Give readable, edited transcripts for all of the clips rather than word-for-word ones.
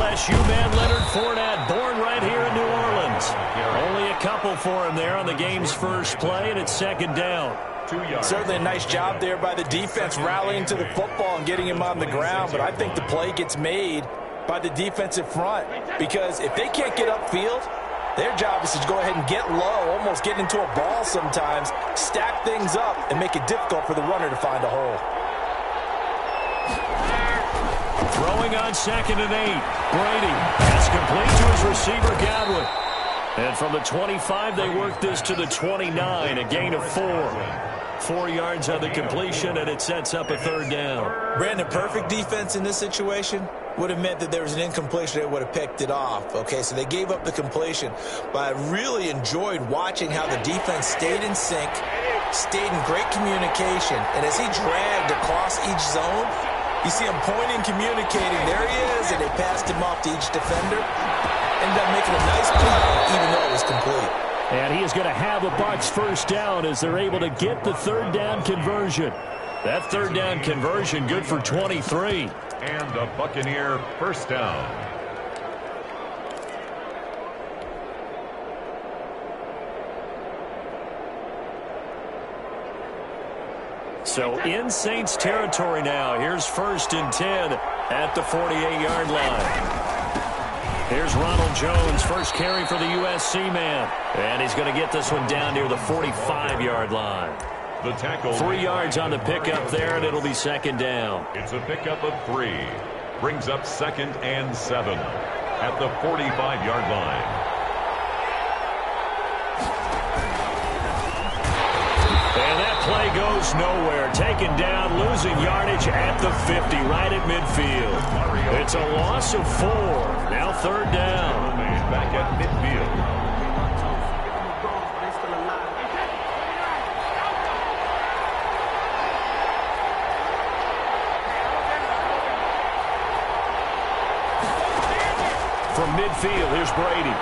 LSU man Leonard Fournette, born right here in New Orleans. Only a couple for him there on the game's first play, and it's second down. Certainly a nice job there by the defense rallying to the football and getting him on the ground, but I think the play gets made by the defensive front, because if they can't get upfield, their job is to go ahead and get low, almost get into a ball sometimes, stack things up, and make it difficult for the runner to find a hole. Throwing on 2nd and 8. Brady has complete to his receiver, Godwin. And from the 25, they work this to the 29, a gain of 4. 4 yards on the completion, and it sets up a third down. Brandon, perfect defense in this situation would have meant that there was an incompletion that would have picked it off. Okay, so they gave up the completion, but I really enjoyed watching how the defense stayed in sync, stayed in great communication, and as he dragged across each zone, you see him pointing, communicating. There he is, and they passed him off to each defender. Ended up making a nice play, even though it was complete. And he is going to have the Bucs first down as they're able to get the third down conversion. That third down conversion good for 23. And the Buccaneer first down. So in Saints territory now. Here's 1st and 10 at the 48-yard line. Here's Ronald Jones, first carry for the USC man. And he's going to get this one down near the 45-yard line. The tackle. 3 yards on the pickup there, and it'll be second down. It's a pickup of 3. Brings up 2nd and 7 at the 45-yard line. And that play goes nowhere. Taken down, losing yardage at the 50, right at midfield. It's a loss of 4. Now third down. Back at midfield. From midfield, here's Brady.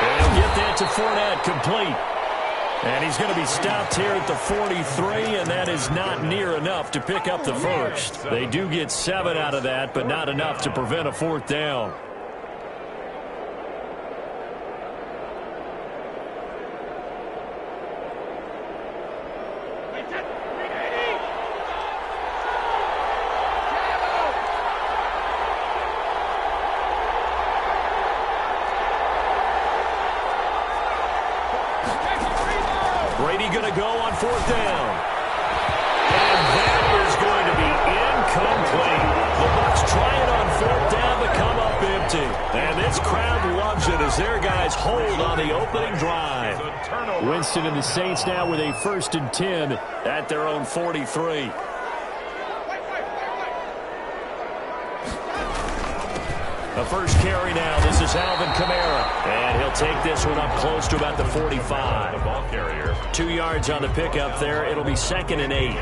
And he'll get that to Fournette, complete. And he's going to be stopped here at the 43, and that is not near enough to pick up the first. They do get 7 out of that, but not enough to prevent a fourth down. Brady going to go on fourth down. And that is going to be incomplete. The Bucs try it on fourth down but come up empty. And this crowd loves it as their guys hold on the opening drive. Winston and the Saints now with a 1st and 10 at their own 43. The first carry now. This is Alvin Kamara. And he'll take this one up close to about the 45. The ball carrier. 2 yards on the pickup there. It'll be 2nd and 8.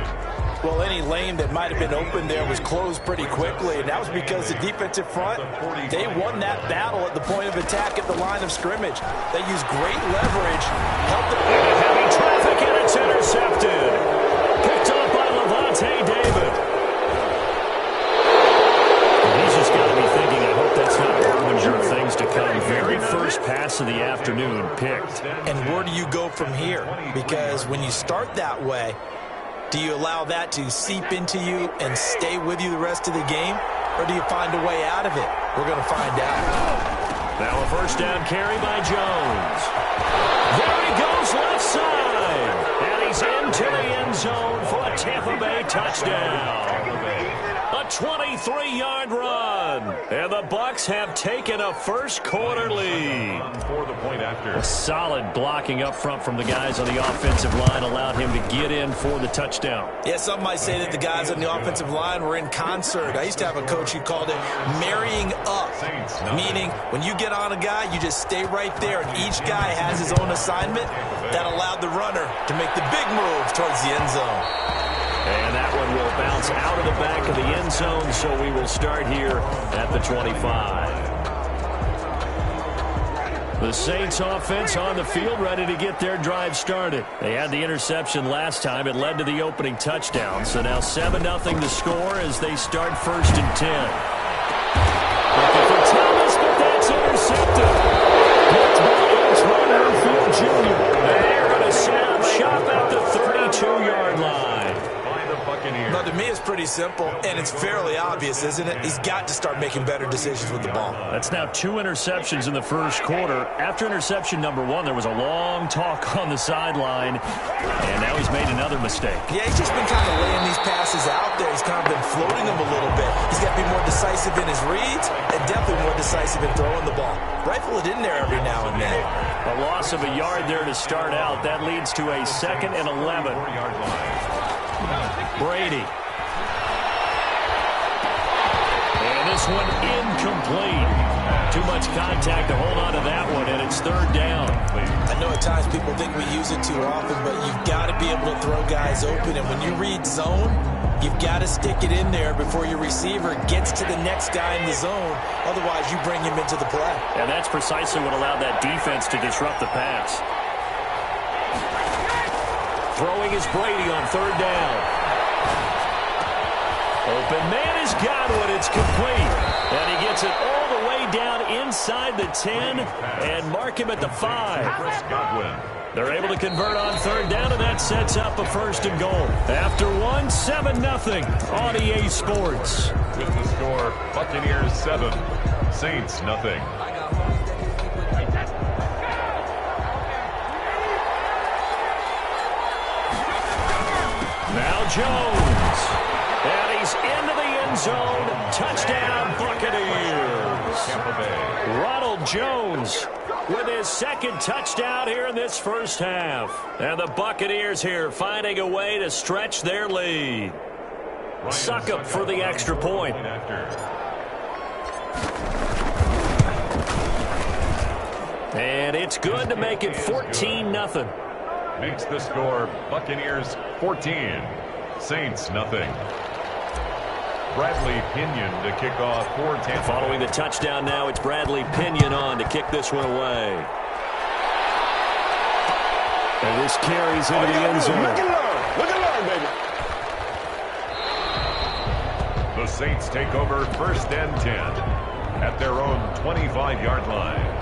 Well, any lane that might have been open there was closed pretty quickly, and that was because the defensive front, they won that battle at the point of attack at the line of scrimmage. They used great leverage. Heavy traffic, and it's intercepted. Picked up by Levante David. He's just got to be thinking, I hope that's not a harbinger of things to come. Very first pass of the afternoon picked. And where do you go from here? Because when you start that way, do you allow that to seep into you and stay with you the rest of the game? Or do you find a way out of it? We're going to find out. Now a first down carry by Jones. There he goes left side. And he's into the end zone for a Tampa Bay touchdown. A 23-yard run. And the Bucs have taken a first-quarter lead. For the point after. A solid blocking up front from the guys on the offensive line allowed him to get in for the touchdown. Yeah, some might say that the guys on the offensive line were in concert. I used to have a coach who called it marrying up, meaning when you get on a guy, you just stay right there, and each guy has his own assignment. That allowed the runner to make the big move towards the end zone. And that one will bounce out of the back of the end zone, so we will start here at the 25. The Saints offense on the field, ready to get their drive started. They had the interception last time. It led to the opening touchdown. So now 7-0 to score as they start 1st and 10. intercepted. Picked by Antoine Winfield Jr. They're going to set up shop at the 32-yard line. By the Buccaneers. Now, to me, it's pretty simple, and it's fairly obvious, isn't it? He's got to start making better decisions with the ball. That's now 2 interceptions in the first quarter. After interception number 1, there was a long talk on the sideline, and now he's made another mistake. Yeah, he's just been kind of laying these passes out there. He's kind of been floating them a little bit. He's got to be more decisive in his reads and definitely more decisive in throwing the ball. Rifle it in there every now and then. A loss of a yard there to start out. That leads to a 2nd and 11. 4-yard line. Brady. And this one incomplete. Too much contact to hold on to that one, and it's 3rd down. I know at times people think we use it too often, but you've got to be able to throw guys open. And when you read zone, you've got to stick it in there before your receiver gets to the next guy in the zone. Otherwise, you bring him into the play. And that's precisely what allowed that defense to disrupt the pass. Throwing is Brady on 3rd down. Open man has got one. It's complete. And he gets it all the way down inside the 10 and mark him at the 5. Chris Godwin. They're able to convert on 3rd down, and that sets up a 1st and goal. After 1, 7-0 on EA Sports. With the score, Buccaneers 7, Saints nothing. Now Jones. And he's into the end zone. Touchdown, Buccaneers. Tampa Bay. Ronald Jones with his 2nd touchdown here in this first half. And the Buccaneers here finding a way to stretch their lead. Suckup for the extra point. And it's good to make it 14-0. Makes the score Buccaneers 14, Saints nothing. Bradley Pinion to kick off for Tampa. Following the touchdown now, it's Bradley Pinion on to kick this one away. And this carries into the end zone. Look and learn, baby. The Saints take over 1st and 10 at their own 25-yard line.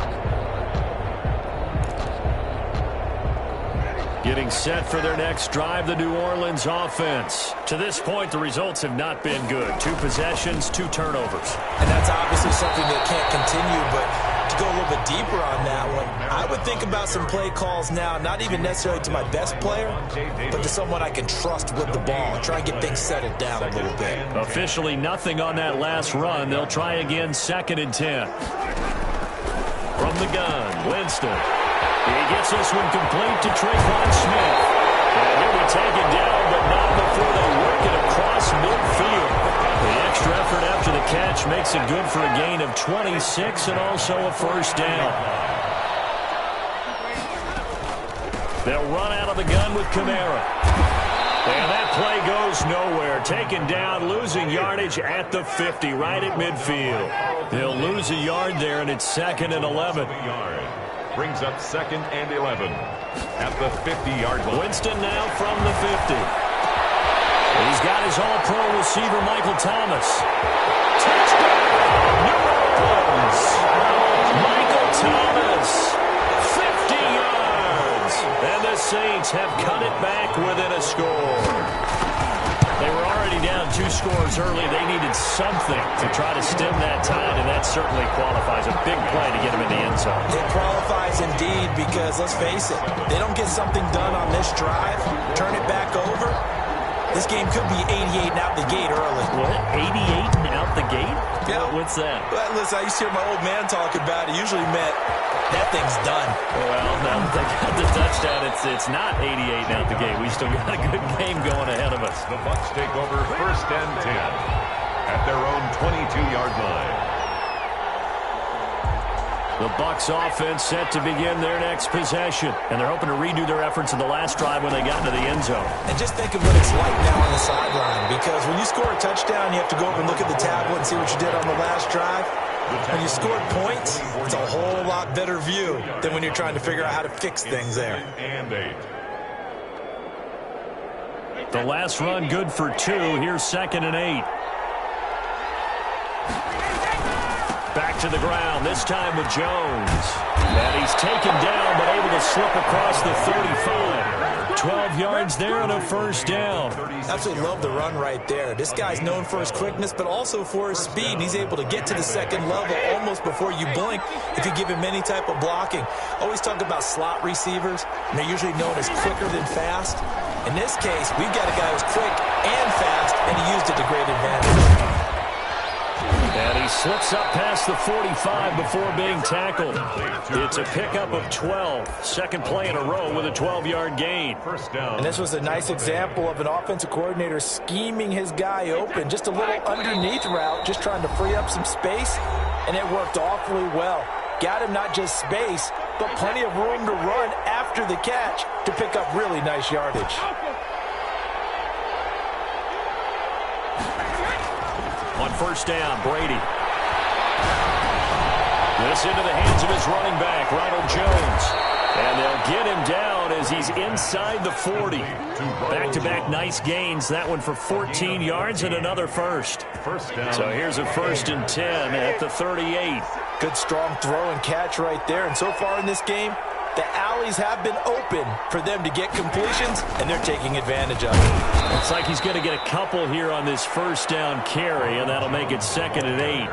Getting set for their next drive, the New Orleans offense. To this point, the results have not been good. 2 possessions, 2 turnovers. And that's obviously something that can't continue, but to go a little bit deeper on that one, I would think about some play calls now, not even necessarily to my best player, but to someone I can trust with the ball. Try and get things settled down a little bit. Officially nothing on that last run. They'll try again 2nd and 10. From the gun, Winston. He gets this one complete to Tre'Quan Smith. And he'll be taken down, but not before they work it across midfield. The extra effort after the catch makes it good for a gain of 26 and also a 1st down. They'll run out of the gun with Kamara. And that play goes nowhere. Taken down, losing yardage at the 50, right at midfield. They'll lose a yard there, and it's 2nd and 11. Brings up 2nd and 11 at the 50-yard line. Winston now from the 50. He's got his all-pro receiver, Michael Thomas. Touchdown, New Orleans. Michael Thomas, 50 yards. And the Saints have cut it back within a score. They were already down 2 scores early. They needed something to try to stem that tide, and that certainly qualifies. A big play to get them in the end zone. It qualifies indeed because, let's face it, they don't get something done on this drive, turn it back over, this game could be 88 and out the gate early. What? 88 and out the gate? Yeah. What's that? Well, listen, I used to hear my old man talk about it. Usually meant that thing's done. Well, now that they got the touchdown, it's not 88 and out the gate. We still got a good game going ahead of us. The Bucs take over 1st and 10 at their own 22-yard line. The Bucs offense set to begin their next possession. And they're hoping to redo their efforts in the last drive when they got into the end zone. And just think of what it's like now on the sideline. Because when you score a touchdown, you have to go over and look at the tablet and see what you did on the last drive. When you scored points, it's a whole lot better view than when you're trying to figure out how to fix things there. And 8. The last run good for 2. Here's 2nd and 8. Back to the ground, this time with Jones. And he's taken down, but able to slip across the 35. 12 yards there and a first down. Absolutely love the run right there. This guy's known for his quickness, but also for his speed. And he's able to get to the second level almost before you blink if you give him any type of blocking. Always talk about slot receivers, and they're usually known as quicker than fast. In this case, we've got a guy who's quick and fast, and he used it to great advantage. And he slips up past the 45 before being tackled. It's a pickup of 12. Second play in a row with a 12-yard gain. First down. And this was a nice example of an offensive coordinator scheming his guy open. Just a little underneath route, just trying to free up some space, and it worked awfully well. Got him not just space, but plenty of room to run after the catch to pick up really nice yardage. On first down, Brady. This into the hands of his running back, Ronald Jones. And they'll get him down as he's inside the 40. Back-to-back nice gains. That one for 14 yards and another first. First down. So here's a 1st and 10 at the 38. Good strong throw and catch right there. And so far in this game, the alleys have been open for them to get completions, and they're taking advantage of it. Looks like he's going to get a couple here on this first down carry, and that'll make it 2nd and 8.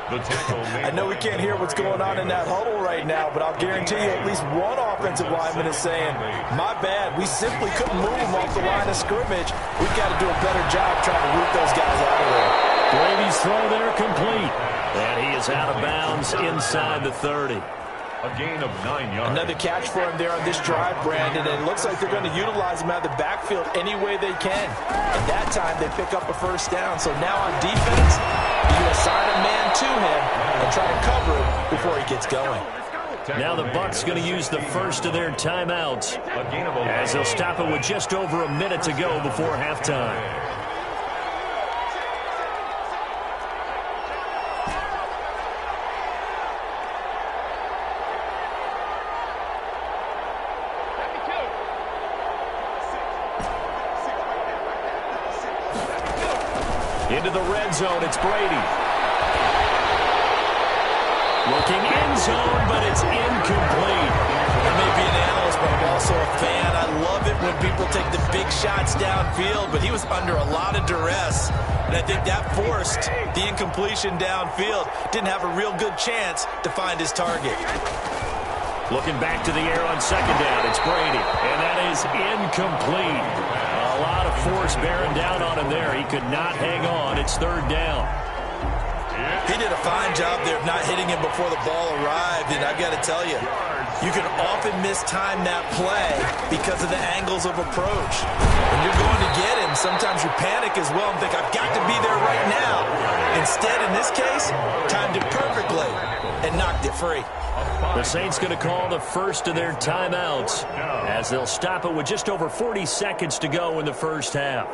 The tackle I know we can't hear what's going on in that huddle right now, but I'll guarantee you at least one offensive lineman is saying, my bad, we simply couldn't move them off the line of scrimmage. We've got to do a better job trying to root those guys out of there. Brady's throw there complete. And he is out of bounds inside the 30. A gain of 9 yards. Another catch for him there on this drive, Brandon, and it looks like they're going to utilize him out of the backfield any way they can. And that time, they pick up a first down. So now on defense, you assign a man to him and try and cover him before he gets going. Now the Bucs going to use the first of their timeouts A gain of 11. as they'll stop it with just over a minute to go before halftime. Into the red zone, it's Brady. Looking end zone, but it's incomplete. I may be an analyst, but I'm also a fan. I love it when people take the big shots downfield, but he was under a lot of duress, and I think that forced the incompletion downfield. Didn't have a real good chance to find his target. Looking back to the air on second down, it's Brady, and that is incomplete. A lot of force bearing down on him there. He could not hang on. It's 3rd down. He did a fine job there of not hitting him before the ball arrived, and I've got to tell you, you can often mistime that play because of the angles of approach. When you're going to get him, sometimes you panic as well and think, I've got to be there right now. Instead, in this case, timed it perfectly and knocked it free. The Saints going to call the first of their timeouts as they'll stop it with just over 40 seconds to go in the first half.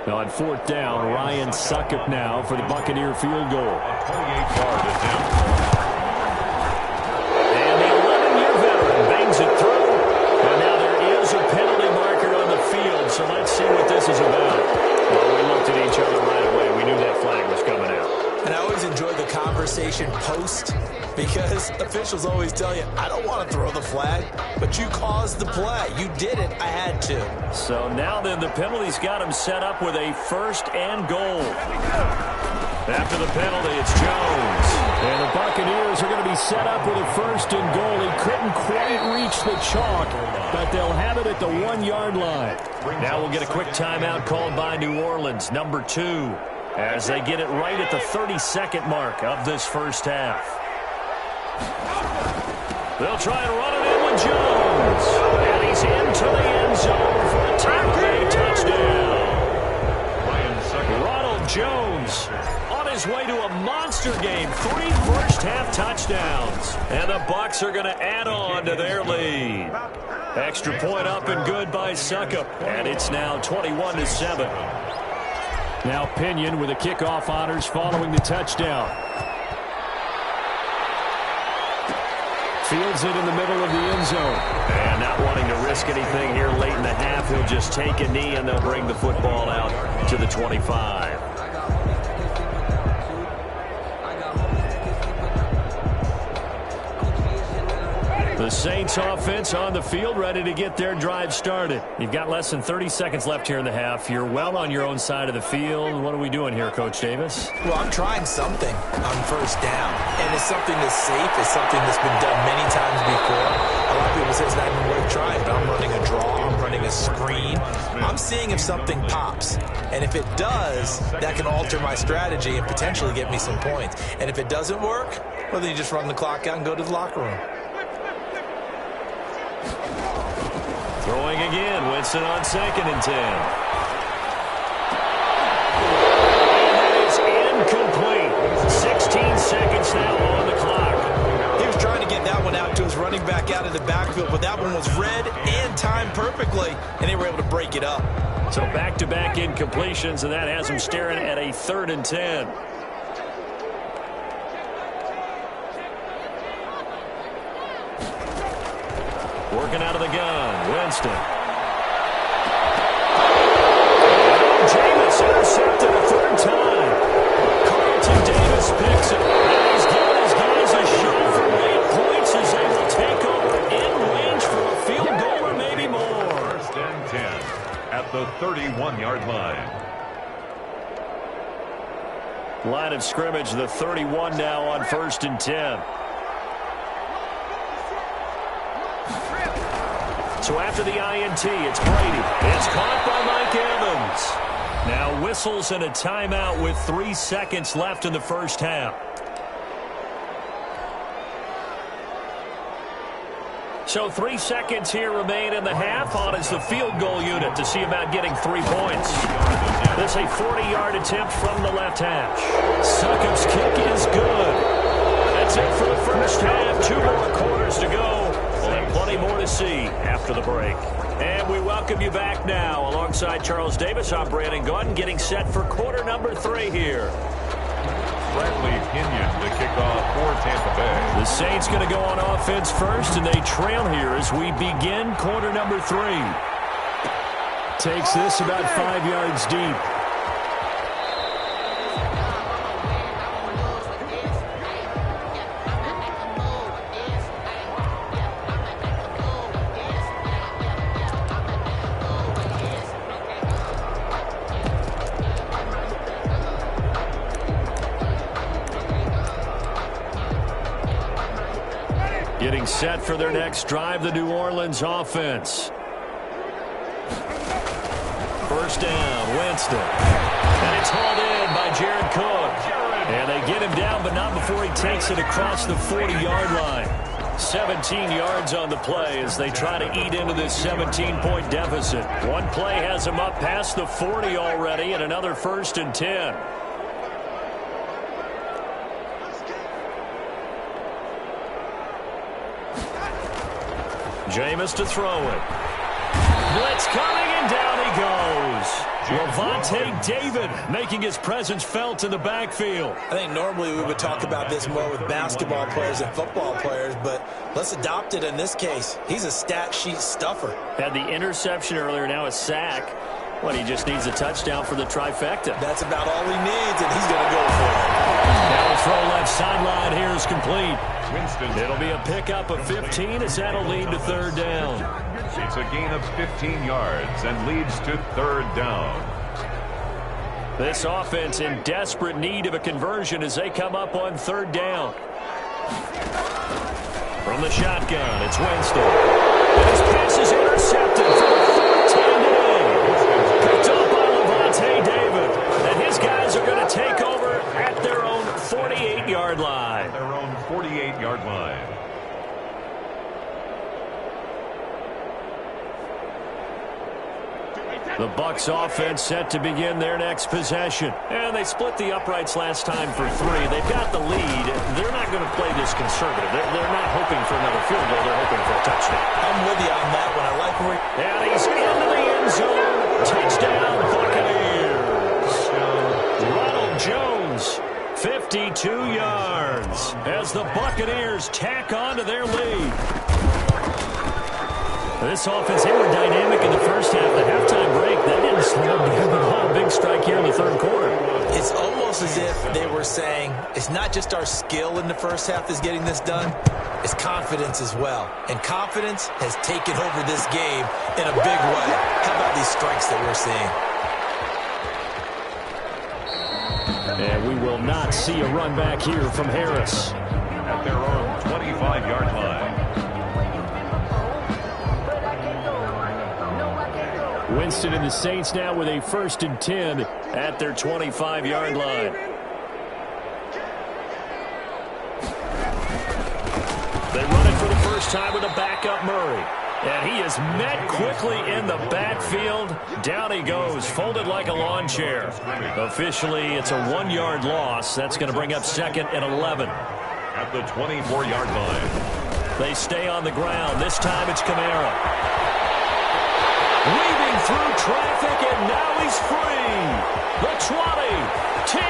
On 4th down, Ryan Succop now for the Buccaneer field goal. A 28-yard attempt. And the 11-year veteran bangs it through. And now there is a penalty marker on the field, so let's see what this is about. Well, we looked at each other right away. We knew that flag was coming out. And I always enjoy the conversation post because officials always tell you, I don't want to throw the flag, but you caused the play. You did it. I had to. So now then the penalty's got him set up with a 1st and goal. After the penalty, it's Jones. And the Buccaneers are going to be set up with a 1st and goal. He couldn't quite reach the chalk, but they'll have it at the 1-yard line. Now we'll get a quick timeout called by New Orleans, number 2, as they get it right at the 32nd mark of this first half. They'll try and run it in with Jones. And he's into the end zone for a Tampa touchdown. Ronald Jones on his way to a monster game. 3 first-half touchdowns. And the Bucs are going to add on to their lead. Extra point up and good by Succop. And it's now 21-7. Now Pinion with the kickoff honors following the touchdown. Fields it in the middle of the end zone. And not wanting to risk anything here late in the half, he'll just take a knee and they'll bring the football out to the 25. The Saints offense on the field, ready to get their drive started. You've got less than 30 seconds left here in the half. You're well on your own side of the field. What are we doing here, Coach Davis? Well, I'm trying something on first down, and it's something that's safe. It's something that's been done many times before. A lot of people say it's not even worth trying, but I'm running a draw. I'm running a screen. I'm seeing if something pops, and if it does, that can alter my strategy and potentially get me some points. And if it doesn't work, well, then you just run the clock out and go to the locker room. Throwing again, Winston on 2nd and 10. That is incomplete. 16 seconds now on the clock. He was trying to get that one out to his running back out of the backfield, but that one was read and timed perfectly, and they were able to break it up. So back-to-back incompletions, and that has him staring at a 3rd and 10. Working out of the gun, Winston. Jameis intercepted a 3rd time. Carlton Davis picks it. And he's given his guys a shot for late points as they will take over in range for a field goal or maybe more. 1st and 10 at the 31-yard line. Line of scrimmage, the 31 now on 1st and 10. So after the INT, it's Brady. It's caught by Mike Evans. Now whistles and a timeout with 3 seconds left in the first half. So 3 seconds here remain in the half. On is the field goal unit to see about getting 3 points. This a 40-yard attempt from the left hash. Succop's kick is good. That's it for the first half. 2 more quarters to go. We'll have plenty more to see after the break. And we welcome you back now. Alongside Charles Davis, I'm Brandon Gordon, getting set for quarter number 3 here. Bradley Pinion, the kickoff for Tampa Bay. The Saints going to go on offense first, and they trail here as we begin quarter number 3. Takes this about 5 yards deep. Getting set for their next drive, the New Orleans offense. First down, Winston. And it's hauled in by Jared Cook. And they get him down, but not before he takes it across the 40-yard line. 17 yards on the play as they try to eat into this 17-point deficit. One play has him up past the 40 already, and another 1st and 10. Jameis to throw it. Blitz coming, and down he goes. Lavonte David making his presence felt in the backfield. I think normally we would talk about this more with basketball players and football players, but let's adopt it in this case. He's a stat sheet stuffer. Had the interception earlier, now a sack. What, he just needs a touchdown for the trifecta. That's about all he needs, and he's going to go for it. Now a throw left sideline here is complete. Winston. It'll be a pickup of 15 as that'll lead to 3rd down. It's a gain of 15 yards and leads to 3rd down. This offense in desperate need of a conversion as they come up on 3rd down. From the shotgun, it's Winston. And his pass is intercepted for the 13 today. Picked up by Lavonte David. And his guys are going to take over at their own 48-yard line. Their own 48-yard line. The Bucs offense set to begin their next possession. And they split the uprights last time for 3. They've got the lead. They're not going to play this conservative. They're not hoping for another field goal. They're hoping for a touchdown. I'm with you on that one. I like where and he's into the end zone. Touchdown, Buccaneers. Ronald Jones 52 yards as the Buccaneers tack on to their lead. This offense, they were dynamic in the first half. The halftime break, that didn't slow them down at all. Big strike here in the third quarter. It's almost as if they were saying, it's not just our skill in the first half that's getting this done, it's confidence as well. And confidence has taken over this game in a big way. How about these strikes that we're seeing? And we will not see a run back here from Harris. At their own 25-yard line. Winston and the Saints now with a 1st and 10 at their 25-yard line. They run it for the first time with a backup Murray. And he is met quickly in the backfield. Down he goes, folded like a lawn chair. Officially, it's a 1-yard loss. That's going to bring up 2nd and 11. At the 24-yard line. They stay on the ground. This time it's Kamara. Weaving through traffic, and now he's free. The 20, 10,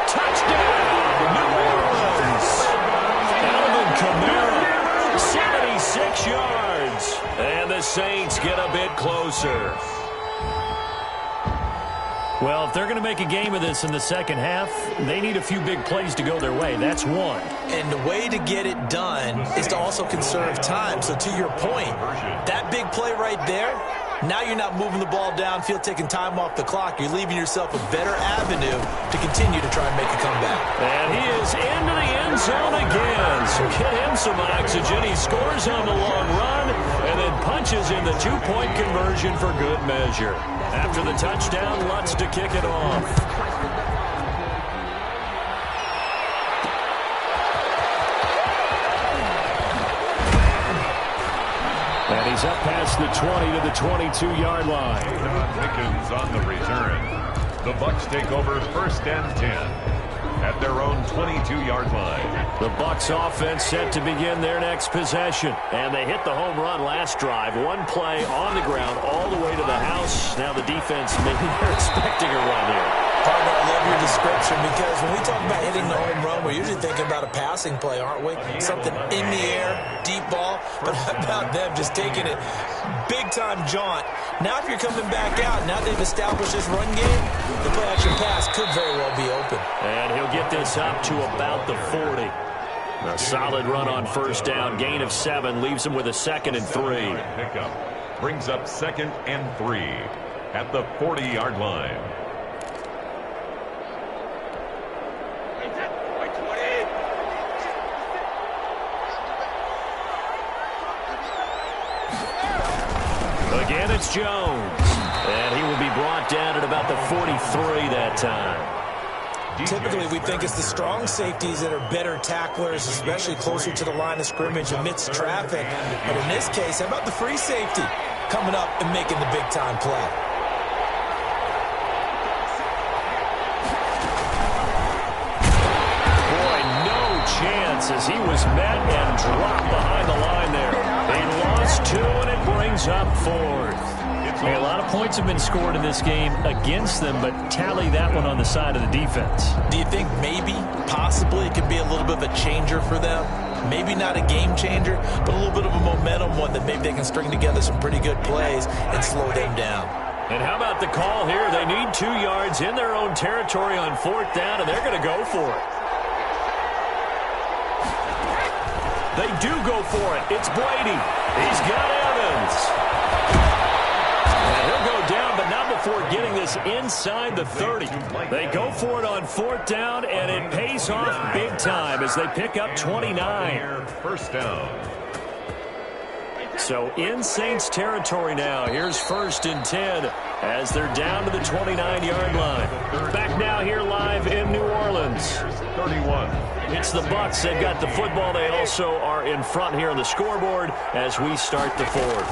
touchdown, New Orleans. Alvin Kamara, 76 yards. And the Saints get a bit closer. Well, if they're going to make a game of this in the second half, they need a few big plays to go their way. That's one. And the way to get it done is to also conserve time. So to your point, that big play right there, now you're not moving the ball downfield, taking time off the clock. You're leaving yourself a better avenue to continue to try and make a comeback. And he is into the end zone again. So get him some oxygen. He scores on the long run and then punches in the 2-point conversion for good measure. After the touchdown, Lutz to kick it off. And he's up past the 20 to the 22-yard line. Pickens on the return. The Bucs take over 1st and 10 at their own 22-yard line. The Bucs offense set to begin their next possession. And they hit the home run last drive. One play on the ground all the way to the house. Now the defense, maybe they're expecting a run here. Partner, I love your description because when we talk about hitting the home run, we're usually thinking about a passing play, aren't we? Something in the air, deep ball. But how about them just taking it big-time jaunt? Now if you're coming back out, now they've established this run game, the play-action pass could very well be open. And he'll get this up to about the 40. A solid run on 1st down. Gain of 7 leaves him with a 2nd and 3. Pickup brings up 2nd and 3 at the 40-yard line. Again, it's Jones. And he will be brought down at about the 43 that time. Typically, we think it's the strong safeties that are better tacklers, especially closer to the line of scrimmage amidst traffic. But in this case, how about the free safety coming up and making the big-time play? Boy, no chance as he was met and dropped behind the line there. They lost 2, and it brings up 4th. Hey, a lot of points have been scored in this game against them, but tally that one on the side of the defense. Do you think maybe, possibly, it could be a little bit of a changer for them? Maybe not a game changer, but a little bit of a momentum one that maybe they can string together some pretty good plays and slow them down. And how about the call here? They need 2 yards in their own territory on 4th down, and they're going to go for it. They do go for it. It's Brady. He's got Evans. And he'll go down, but not before getting this inside the 30. They go for it on 4th down, and it pays off big time as they pick up 29. 1st down. So in Saints territory now. Here's 1st and 10 as they're down to the 29-yard line. Back now here live in New Orleans. 31. It's the Bucs. They've got the football. They also are in front here on the scoreboard as we start the 4th.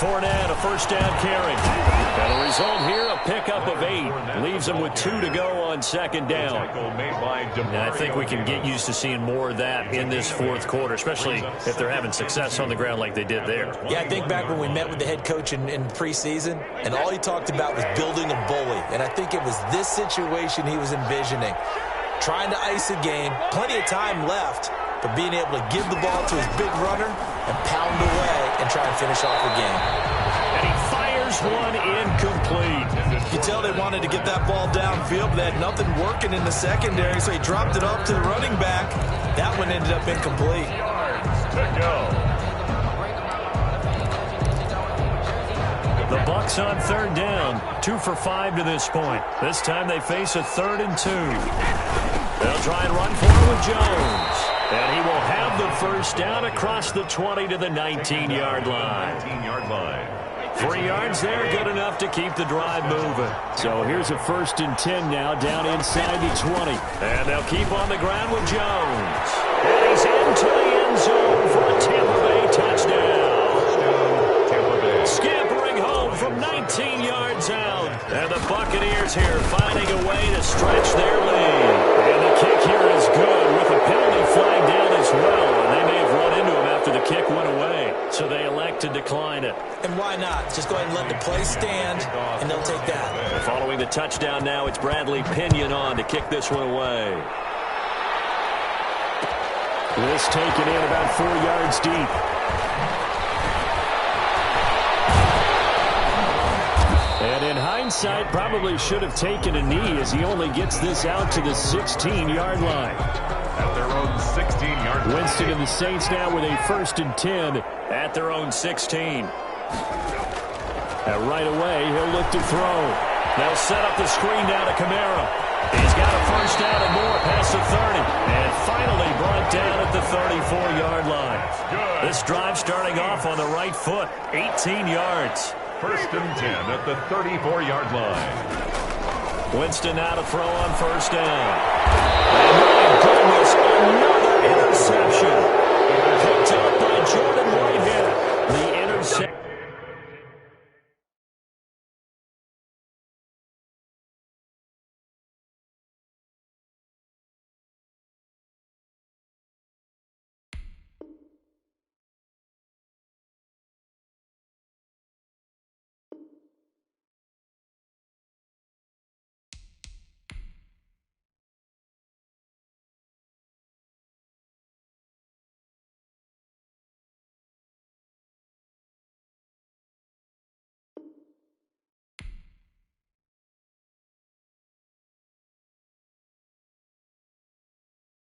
Fournette, a 1st down carry. And the result here, a pickup of 8. Leaves them with 2 to go on 2nd down. And I think we can get used to seeing more of that in this 4th quarter, especially if they're having success on the ground like they did there. Yeah, I think back when we met with the head coach in preseason, and all he talked about was building a bully. And I think it was this situation he was envisioning. trying to ice the game, plenty of time left, but being able to give the ball to his big runner and pound away and try and finish off the game. And he fires one incomplete. You can tell they wanted to get that ball downfield, but they had nothing working in the secondary, so he dropped it off to the running back. That one ended up incomplete. Yards to go. The Bucs on third down, 2 for 5 to this point. This time they face a 3rd and 2. They'll try and run for it with Jones. And he will have the first down across the 20 to the 19-yard line. 19-yard line. 3 yards there, good enough to keep the drive moving. So here's a 1st and 10 now, down inside the 20. And they'll keep on the ground with Jones. And he's into the end zone for a Tampa Bay touchdown. Scampering home from 19 yards out. And the Buccaneers here finding a way to stretch their lead. And the kick here is good with a penalty flag down as well. And they may have run into him after the kick went away. So they elect to decline it. And why not? Just go ahead and let the play stand, and they'll take that. Following the touchdown now, it's Bradley Pinion on to kick this one away. This taken in about 4 yards deep. And in hindsight, probably should have taken a knee as he only gets this out to the 16-yard line. At their own 16-yard line. Winston and the Saints now with a 1st and 10 at their own 16. And right away, he'll look to throw. They'll set up the screen down to Kamara. He's got a first down and more past the 30. And finally brought down at the 34-yard line. This drive starting off on the right foot, 18 yards. 1st and 10 at the 34-yard line. Winston now to throw on first down. And